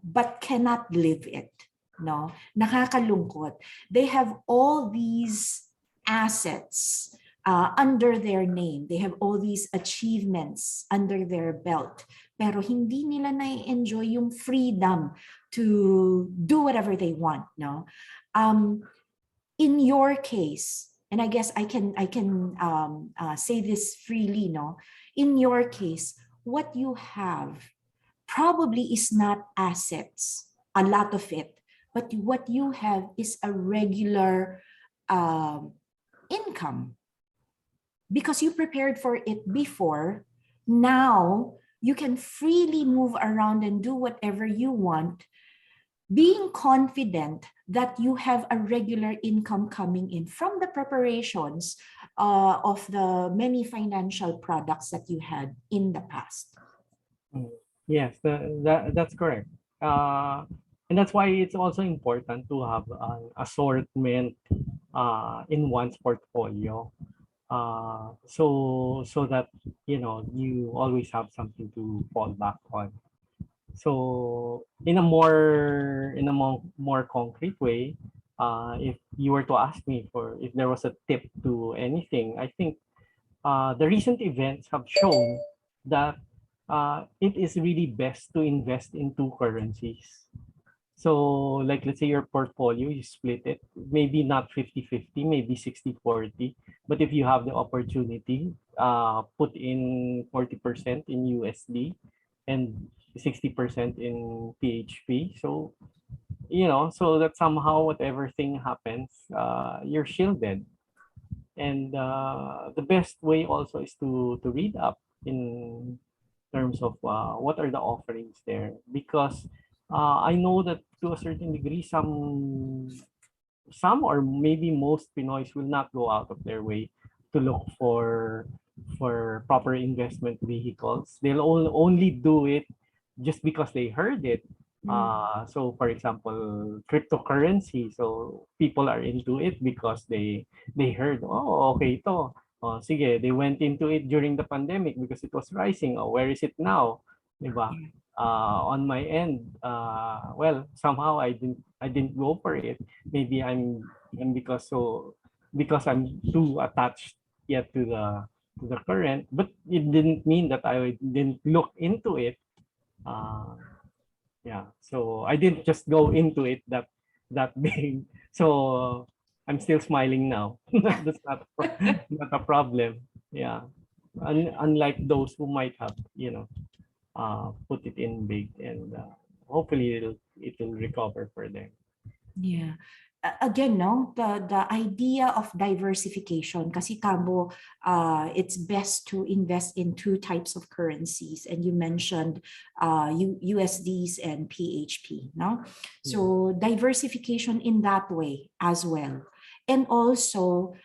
Speaker 1: but cannot live it, no, nakakalungkot. They have all these assets under their name. They have all these achievements under their belt, pero hindi nila na-enjoy yung freedom to do whatever they want, no. In your case, and I guess I can say this freely, no. In your case, what you have probably is not assets, a lot of it, but what you have is a regular income because you prepared for it before. Now you can freely move around and do whatever you want, being confident that you have a regular income coming in from the preparations of the many financial products that you had in the past.
Speaker 2: Yes, that's correct. And that's why it's also important to have an assortment in one's portfolio. So that you always have something to fall back on. So in a more concrete way, if you were to ask me for if there was a tip to anything, I think the recent events have shown that it is really best to invest in two currencies. So like let's say your portfolio, you split it, maybe not 50-50, maybe 60-40. But if you have the opportunity, put in 40% in USD and 60% in PHP. So, so that somehow whatever thing happens, you're shielded. And the best way also is to read up in terms of what are the offerings there, because I know that to a certain degree some or maybe most Pinoys will not go out of their way to look for proper investment vehicles. They'll only do it just because they heard it. So for example, cryptocurrency. So people are into it because they heard, oh, okay, ito. Oh, sige, they went into it during the pandemic because it was rising. Oh, where is it now? Diba? On my end, well, somehow I didn't go for it. Maybe I'm because I'm too attached yet to the current, but it didn't mean that I didn't look into it. Yeah, so I didn't just go into it that big. So I'm still smiling now. That's not a problem. Yeah. Unlike those who might have, put it in big, and hopefully it will recover for them.
Speaker 1: Yeah. Again, no, the idea of diversification, kasi kamo, it's best to invest in two types of currencies, and you mentioned USDs and PHP, no? So diversification in that way as well, and also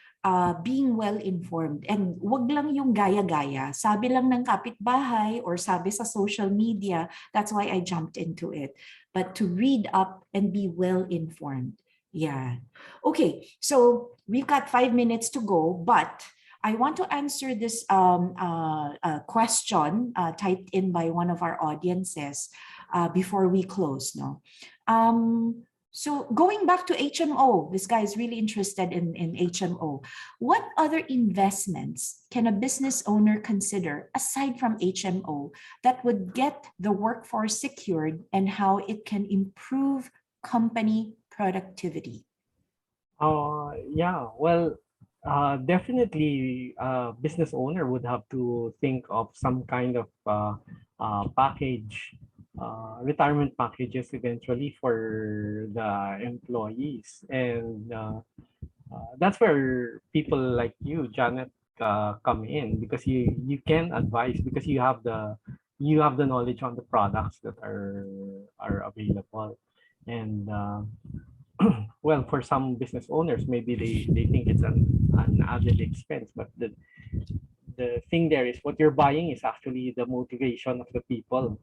Speaker 1: being well informed, and wag lang yung gaya-gaya, sabi lang ng kapitbahay or sabi sa social media. That's why I jumped into it, but to read up and be well informed. Yeah. Okay, so we've got 5 minutes to go, but I want to answer this question typed in by one of our audiences before we close. No, so going back to HMO, this guy is really interested in HMO. What other investments can a business owner consider aside from HMO that would get the workforce secured, and how it can improve company productivity?
Speaker 2: Yeah, well, definitely, business owner would have to think of some kind of package, retirement packages eventually for the employees, and that's where people like you, Janet, come in, because you can advise, because you have the knowledge on the products that are available, and well, for some business owners, maybe they think it's an added expense, but the thing there is, what you're buying is actually the motivation of the people.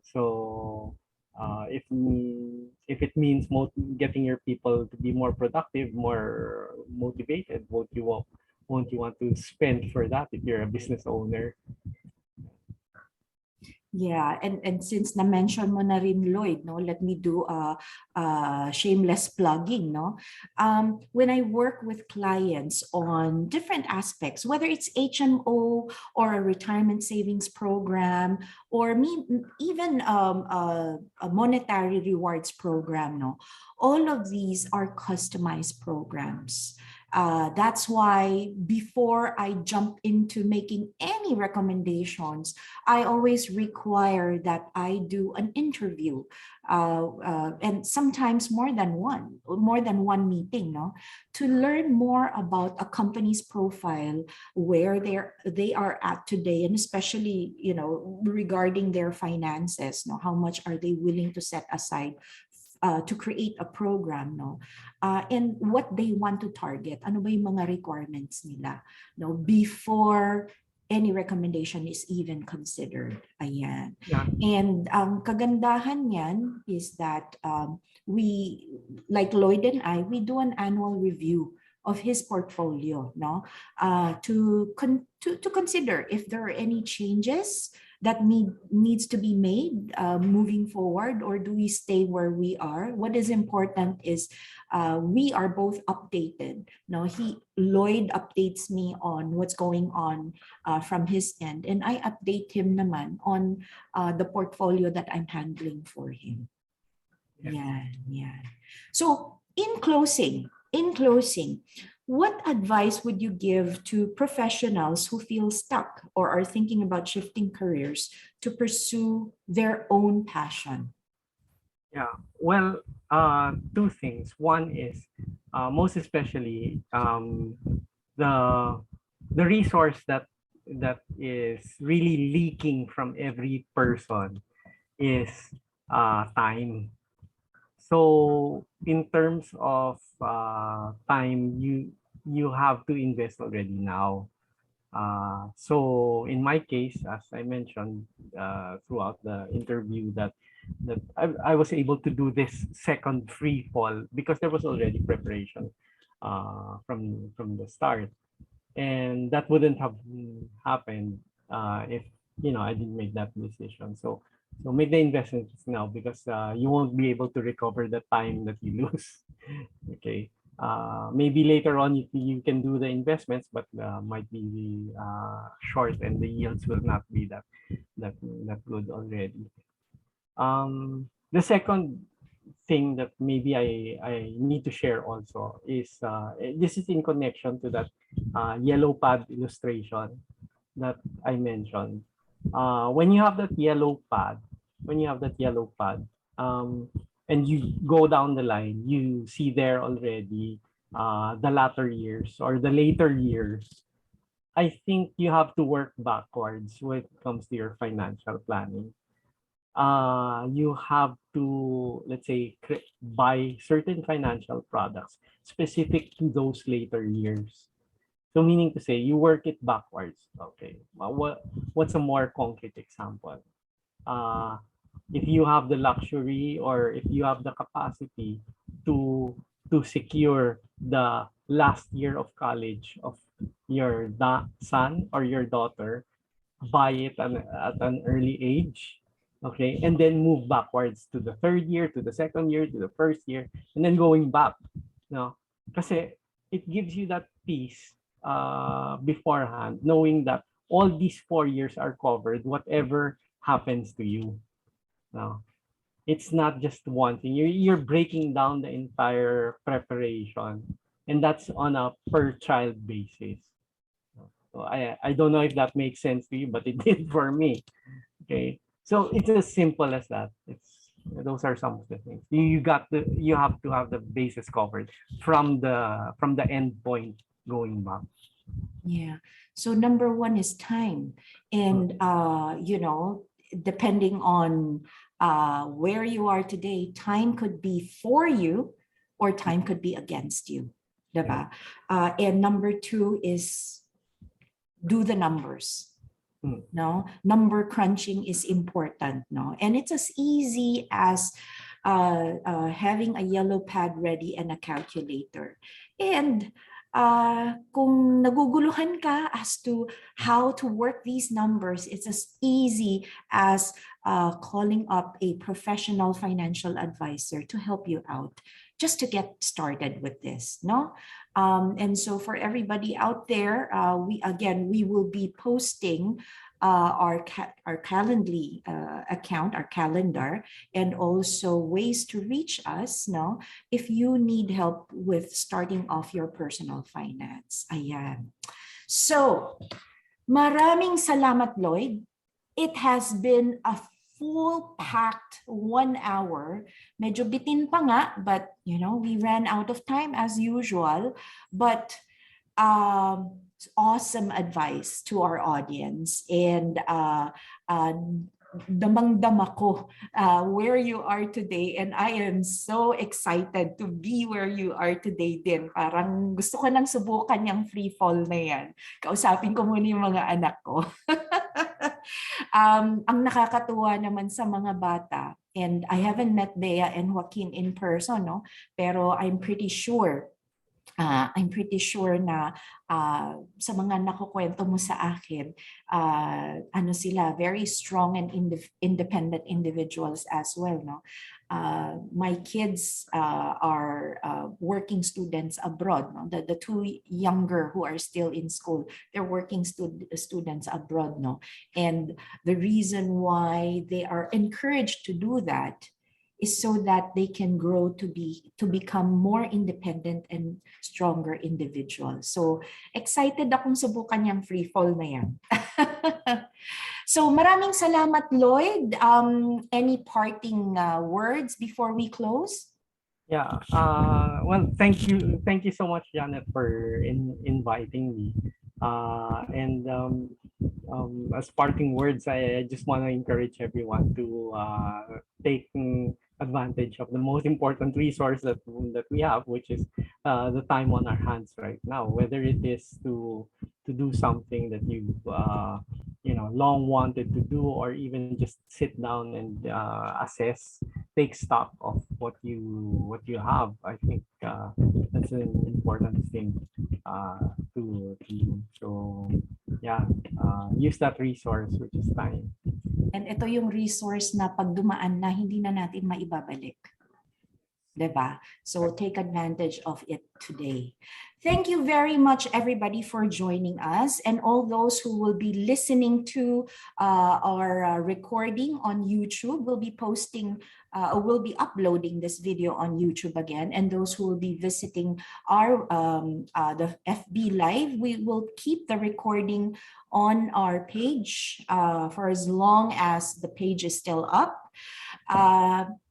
Speaker 2: So if it means getting your people to be more productive, more motivated, won't you want to spend for that if you're a business owner?
Speaker 1: Yeah, and since na-mention mo na rin Lloyd, no, let me do a shameless plugging, no. When I work with clients on different aspects, whether it's HMO or a retirement savings program, or even a monetary rewards program, no, all of these are customized programs. That's why before I jump into making any recommendations, I always require that I do an interview, and sometimes more than one meeting, no, to learn more about a company's profile, where they are at today, and especially regarding their finances, no, how much are they willing to set aside to create a program, no, and what they want to target, ano ba yung mga requirements nila, no, before any recommendation is even considered. Ayan.
Speaker 2: Yeah.
Speaker 1: And ang kagandahan niyan is that we, like Lloyd and I, we do an annual review of his portfolio, no, to consider if there are any changes that needs to be made moving forward, or do we stay where we are? What is important is we are both updated. No, Lloyd updates me on what's going on from his end, and I update him naman on the portfolio that I'm handling for him. Yeah. So in closing, what advice would you give to professionals who feel stuck or are thinking about shifting careers to pursue their own passion?
Speaker 2: Yeah, well, two things. One is, most especially, the resource that is really leaking from every person is time. So in terms of time, you have to invest already now. So in my case, as I mentioned throughout the interview, that I was able to do this second free fall because there was already preparation from the start, and that wouldn't have happened if I didn't make that decision. So make the investments now, because you won't be able to recover the time that you lose. Okay. Maybe later on you can do the investments, but might be short, and the yields will not be that good already. The second thing that maybe I need to share also is this is in connection to that yellow pad illustration that I mentioned. When you have that yellow pad, when you have that yellow pad, and you go down the line, you see there already the latter years or the later years. I think you have to work backwards when it comes to your financial planning. You have to, let's say, buy certain financial products specific to those later years. So meaning to say, you work it backwards. Okay. What's a more concrete example? Uh, if you have the luxury or if you have the capacity to secure the last year of college of your son or your daughter, buy it at an early age, okay, and then move backwards to the third year, to the second year, to the first year, and then going back, no, kasi it gives you that peace beforehand, knowing that all these 4 years are covered, whatever happens to you. No, it's not just one thing. You're breaking down the entire preparation, and that's on a per child basis. So I don't know if that makes sense to you, but it did for me. Okay. So it's as simple as that. It's those are some of the things. You have to have the basis covered from the end point going back.
Speaker 1: Yeah. So number one is time. And, depending on where you are today, time could be for you or time could be against you. Diba? And number two is do the numbers. No, number crunching is important. No, and it's as easy as having a yellow pad ready and a calculator. And kung naguguluhan ka as to how to work these numbers, it's as easy as calling up a professional financial advisor to help you out, just to get started with this, no? And so for everybody out there, we will be posting our Calendly account, our calendar, and also ways to reach us, no? If you need help with starting off your personal finance. Ayan. So, maraming salamat, Lloyd. It has been a full-packed 1 hour. Medyo bitin pa nga, but we ran out of time as usual. But awesome advice to our audience, and damang-dama ko where you are today, and I am so excited to be where you are today din. Parang gusto ko nang subukan yung free fall na yan. Kausapin ko muna yung mga anak ko. Ang nakakatuwa naman sa mga bata, and I haven't met Bea and Joaquin in person, no? Pero I'm pretty sure na sa mga nakukwento mo sa akin, sila, very strong and independent individuals as well, no? My kids are working students abroad, no? The two younger who are still in school, they're working students abroad, no? And the reason why they are encouraged to do that is so that they can grow to become more independent and stronger individuals. So excited akong subukan yung free fall na yan. So maraming salamat, Lloyd. Any parting words before we close?
Speaker 2: Yeah. Well, thank you so much, Janet, for inviting me. And as parting words, I just want to encourage everyone to take advantage of the most important resource that we have, which is the time on our hands right now. Whether it is to do something that you've long wanted to do, or even just sit down and assess, take stock of what you have. I think that's an important thing to do. So yeah, use that resource, which is time.
Speaker 1: And ito yung resource na pag dumaan na, hindi na natin maibabalik. Diba? So take advantage of it today. Thank you very much, everybody, for joining us, and all those who will be listening to our recording on YouTube. We'll be posting we'll be uploading this video on YouTube again. And those who will be visiting our the FB Live, we will keep the recording on our page for as long as the page is still up.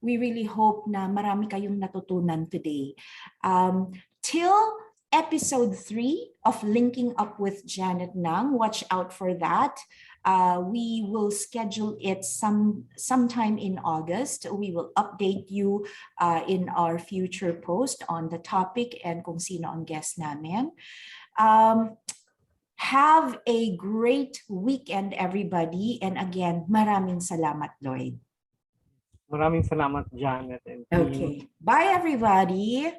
Speaker 1: We really hope na marami kayong natutunan today. Till episode 3 of Linking Up with Janet Nang, watch out for that. We will schedule it sometime in August. We will update you in our future post on the topic and kung sino ang guest namin. Have a great weekend, everybody. And again, maraming salamat, Lloyd.
Speaker 2: Maraming salamat, Janet. And
Speaker 1: Okay. Bye, everybody.